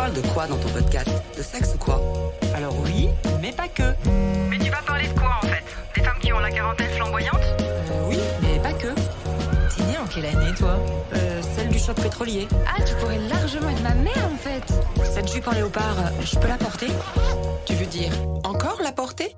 parles de quoi dans ton podcast? De sexe ou quoi? Alors oui, mais pas que. Mais tu vas parler de quoi en fait? Des femmes qui ont la quarantaine flamboyante? Oui, mais pas que. T'es née en quelle année, toi? Celle du choc pétrolier. Ah, tu pourrais largement être ma mère, en fait. Cette jupe en léopard, je peux la porter? Tu veux dire encore la porter?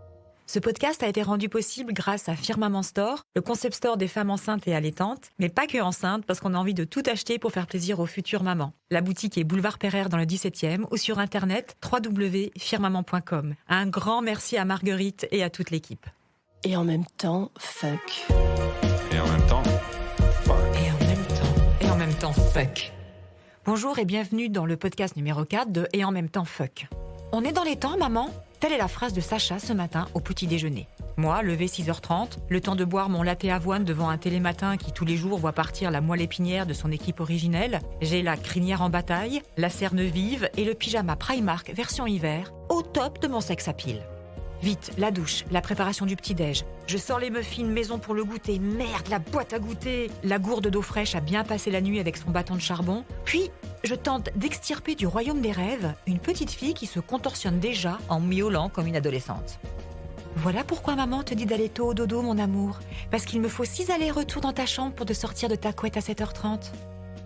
Ce podcast a été rendu possible grâce à Firmament Store, le concept store des femmes enceintes et allaitantes, mais pas que enceintes parce qu'on a envie de tout acheter pour faire plaisir aux futures mamans. La boutique est boulevard Pereire dans le 17e ou sur internet www.firmament.com. Un grand merci à Marguerite et à toute l'équipe. Et en même temps, fuck. Et en même temps, fuck. Et en même temps, fuck. Bonjour et bienvenue dans le podcast numéro 4 de Et en même temps, fuck. On est dans les temps, maman? Telle est la phrase de Sacha ce matin au petit déjeuner. Moi, levé 6h30, le temps de boire mon latte avoine devant un télématin qui tous les jours voit partir la moelle épinière de son équipe originelle, j'ai la crinière en bataille, la cerne vive et le pyjama Primark version hiver au top de mon sex appeal. Vite, la douche, la préparation du petit-déj. Je sors les muffins maison pour le goûter. Merde, la boîte à goûter. La gourde d'eau fraîche a bien passé la nuit avec son bâton de charbon. Puis, je tente d'extirper du royaume des rêves une petite fille qui se contorsionne déjà en miaulant comme une adolescente. Voilà pourquoi maman te dit d'aller tôt au dodo, mon amour. Parce qu'il me faut 6 allers-retours dans ta chambre pour te sortir de ta couette à 7h30.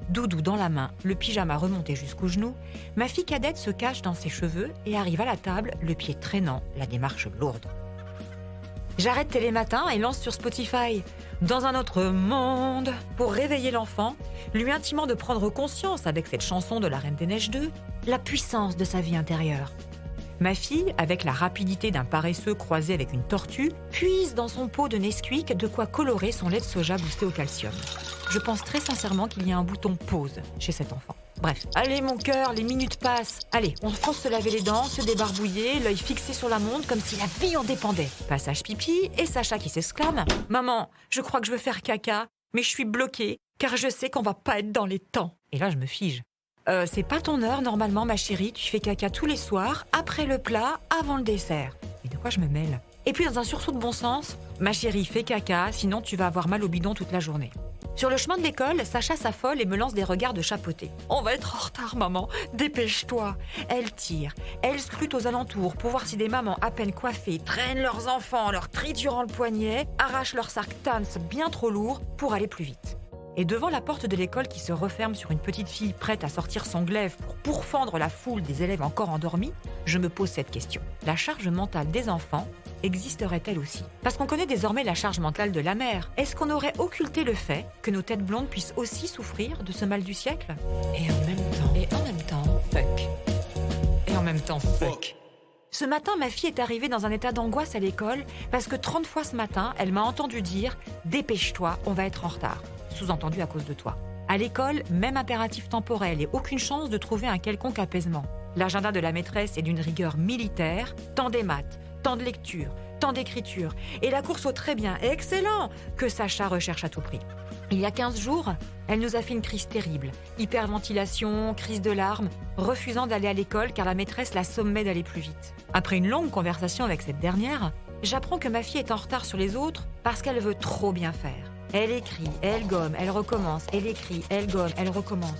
Doudou dans la main, le pyjama remonté jusqu'aux genoux, ma fille cadette se cache dans ses cheveux et arrive à la table, le pied traînant, la démarche lourde. J'arrête Télématin et lance sur Spotify « Dans un autre monde » pour réveiller l'enfant, lui intimant de prendre conscience, avec cette chanson de la Reine des Neiges 2, la puissance de sa vie intérieure. Ma fille, avec la rapidité d'un paresseux croisé avec une tortue, puise dans son pot de Nesquik de quoi colorer son lait de soja boosté au calcium. Je pense très sincèrement qu'il y a un bouton pause chez cet enfant. Bref, allez mon cœur, les minutes passent. Allez, on pense se laver les dents, se débarbouiller, l'œil fixé sur la montre comme si la vie en dépendait. Passage pipi et Sacha qui s'exclame « Maman, je crois que je veux faire caca, mais je suis bloquée car je sais qu'on va pas être dans les temps. » Et là, je me fige. C'est pas ton heure normalement, ma chérie. Tu fais caca tous les soirs, après le plat, avant le dessert. Et de quoi je me mêle? Et puis dans un sursaut de bon sens, ma chérie, fais caca, sinon tu vas avoir mal au bidon toute la journée. Sur le chemin de l'école, Sacha s'affole et me lance des regards de chapeauté. On va être en retard, maman. Dépêche-toi. Elle tire, elle scrute aux alentours pour voir si des mamans à peine coiffées traînent leurs enfants en leur triturant le poignet, arrachent leur sac Tans bien trop lourd pour aller plus vite. Et devant la porte de l'école qui se referme sur une petite fille prête à sortir son glaive pour pourfendre la foule des élèves encore endormis, je me pose cette question. La charge mentale des enfants existerait-elle aussi? Parce qu'on connaît désormais la charge mentale de la mère. Est-ce qu'on aurait occulté le fait que nos têtes blondes puissent aussi souffrir de ce mal du siècle? Et en même temps, fuck. Et en même temps, fuck. Ce matin, ma fille est arrivée dans un état d'angoisse à l'école parce que 30 fois ce matin, elle m'a entendu dire « Dépêche-toi, on va être en retard ». Sous-entendu à cause de toi. À l'école, même impératif temporel et aucune chance de trouver un quelconque apaisement. L'agenda de la maîtresse est d'une rigueur militaire, tant des maths, tant de lecture, tant d'écriture, et la course au très bien et excellent que Sacha recherche à tout prix. Il y a 15 jours, elle nous a fait une crise terrible. Hyperventilation, crise de larmes, refusant d'aller à l'école car la maîtresse la sommait d'aller plus vite. Après une longue conversation avec cette dernière, j'apprends que ma fille est en retard sur les autres parce qu'elle veut trop bien faire. Elle écrit, elle gomme, elle recommence, elle écrit, elle gomme, elle recommence.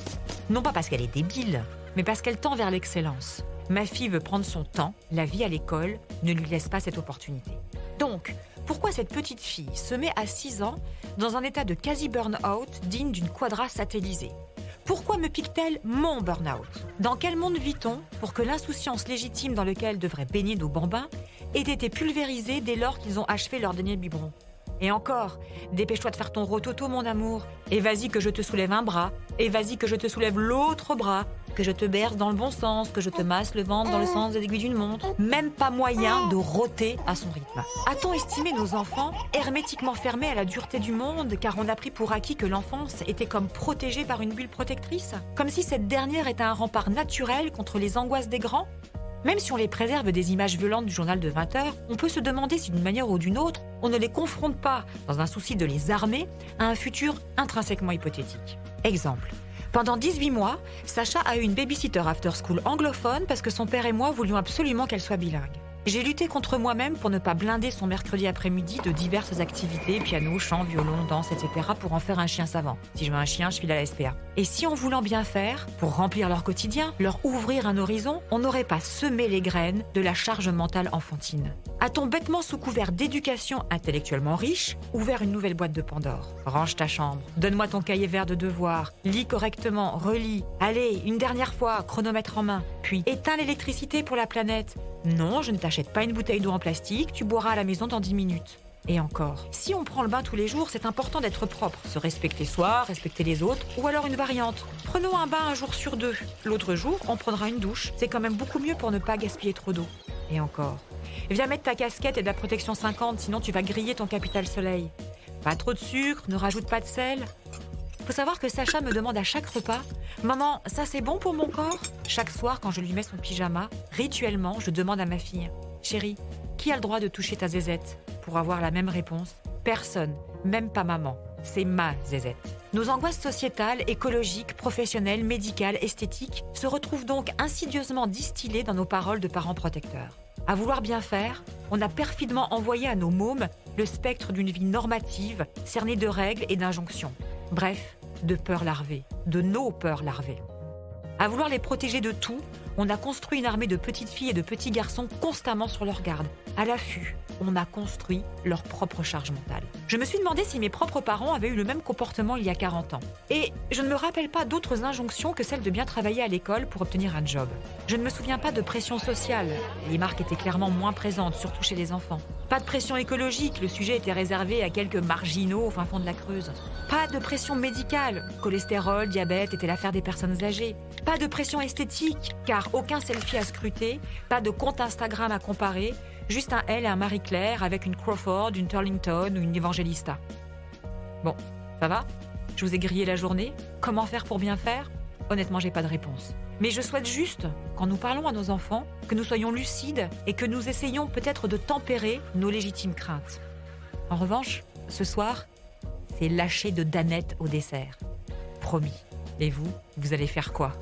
Non pas parce qu'elle est débile, mais parce qu'elle tend vers l'excellence. Ma fille veut prendre son temps, la vie à l'école ne lui laisse pas cette opportunité. Donc, pourquoi cette petite fille se met à 6 ans dans un état de quasi-burn-out digne d'une quadra satellisée? Pourquoi me pique-t-elle mon burn-out? Dans quel monde vit-on pour que l'insouciance légitime dans lequel devraient baigner nos bambins ait été pulvérisée dès lors qu'ils ont achevé leur dernier biberon? Et encore, dépêche-toi de faire ton rototo, mon amour. Et vas-y que je te soulève un bras. Et vas-y que je te soulève l'autre bras. Que je te berce dans le bon sens. Que je te masse le ventre dans le sens de l'aiguille d'une montre. Même pas moyen de roter à son rythme. A-t-on estimé nos enfants hermétiquement fermés à la dureté du monde car on a pris pour acquis que l'enfance était comme protégée par une bulle protectrice? Comme si cette dernière était un rempart naturel contre les angoisses des grands? Même si on les préserve des images violentes du journal de 20h, on peut se demander si d'une manière ou d'une autre, on ne les confronte pas, dans un souci de les armer, à un futur intrinsèquement hypothétique. Exemple. Pendant 18 mois, Sacha a eu une babysitter after school anglophone parce que son père et moi voulions absolument qu'elle soit bilingue. J'ai lutté contre moi-même pour ne pas blinder son mercredi après-midi de diverses activités, piano, chant, violon, danse, etc. pour en faire un chien savant. Si je veux un chien, je file à la SPA. Et si en voulant bien faire, pour remplir leur quotidien, leur ouvrir un horizon, on n'aurait pas semé les graines de la charge mentale enfantine? A-t-on bêtement, sous couvert d'éducation intellectuellement riche, ouvert une nouvelle boîte de Pandore? Range ta chambre, donne-moi ton cahier vert de devoirs, lis correctement, relis. Allez, une dernière fois, chronomètre en main. Puis, éteins l'électricité pour la planète. Non, je ne t'achète pas une bouteille d'eau en plastique, tu boiras à la maison dans 10 minutes. Et encore, si on prend le bain tous les jours, c'est important d'être propre. Se respecter soi, respecter les autres, ou alors une variante. Prenons un bain un jour sur 2. L'autre jour, on prendra une douche. C'est quand même beaucoup mieux pour ne pas gaspiller trop d'eau. Et encore, viens mettre ta casquette et de la protection 50, sinon tu vas griller ton capital soleil. Pas trop de sucre, ne rajoute pas de sel. Faut savoir que Sacha me demande à chaque repas « Maman, ça c'est bon pour mon corps ?» Chaque soir, quand je lui mets son pyjama, rituellement, je demande à ma fille « Chérie, qui a le droit de toucher ta zézette ?» Pour avoir la même réponse, personne, même pas maman. C'est ma zézette. Nos angoisses sociétales, écologiques, professionnelles, médicales, esthétiques se retrouvent donc insidieusement distillées dans nos paroles de parents protecteurs. À vouloir bien faire, on a perfidement envoyé à nos mômes le spectre d'une vie normative, cernée de règles et d'injonctions. Bref, de peurs larvées, de nos peurs larvées. À vouloir les protéger de tout, on a construit une armée de petites filles et de petits garçons constamment sur leur garde. À l'affût, on a construit leur propre charge mentale. Je me suis demandé si mes propres parents avaient eu le même comportement il y a 40 ans. Et je ne me rappelle pas d'autres injonctions que celle de bien travailler à l'école pour obtenir un job. Je ne me souviens pas de pression sociale. Les marques étaient clairement moins présentes, surtout chez les enfants. Pas de pression écologique, le sujet était réservé à quelques marginaux au fin fond de la Creuse. Pas de pression médicale, cholestérol, diabète était l'affaire des personnes âgées. Pas de pression esthétique, car aucun selfie à scruter, pas de compte Instagram à comparer, juste un Elle et un Marie-Claire avec une Crawford, une Turlington ou une Evangelista. Bon, ça va? Je vous ai grillé la journée. Comment faire pour bien faire? Honnêtement, j'ai pas de réponse. Mais je souhaite juste, quand nous parlons à nos enfants, que nous soyons lucides et que nous essayions peut-être de tempérer nos légitimes craintes. En revanche, ce soir, c'est lâcher de Danette au dessert. Promis. Et vous, vous allez faire quoi?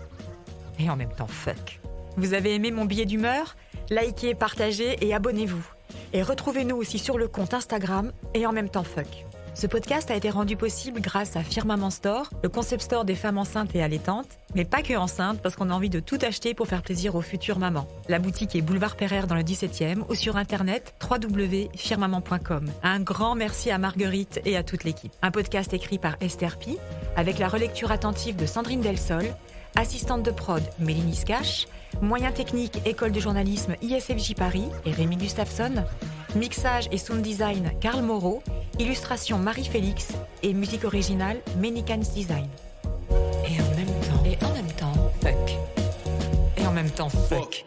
Et en même temps, fuck. Vous avez aimé mon billet d'humeur? Likez, partagez et abonnez-vous. Et retrouvez-nous aussi sur le compte Instagram et en même temps fuck. Ce podcast a été rendu possible grâce à Firmament Store, le concept store des femmes enceintes et allaitantes, mais pas que enceintes parce qu'on a envie de tout acheter pour faire plaisir aux futures mamans. La boutique est boulevard Pereire dans le 17e ou sur internet www.firmament.com. Un grand merci à Marguerite et à toute l'équipe. Un podcast écrit par Esther Pi, avec la relecture attentive de Sandrine Delsol, assistante de prod Mélanie Cash, moyens techniques École de journalisme ISFJ Paris et Rémi Gustafsson, mixage et sound design Karl Moreau, illustration Marie-Félix et musique originale Menikans Design. Et en même temps, fuck. Et en même temps, fuck.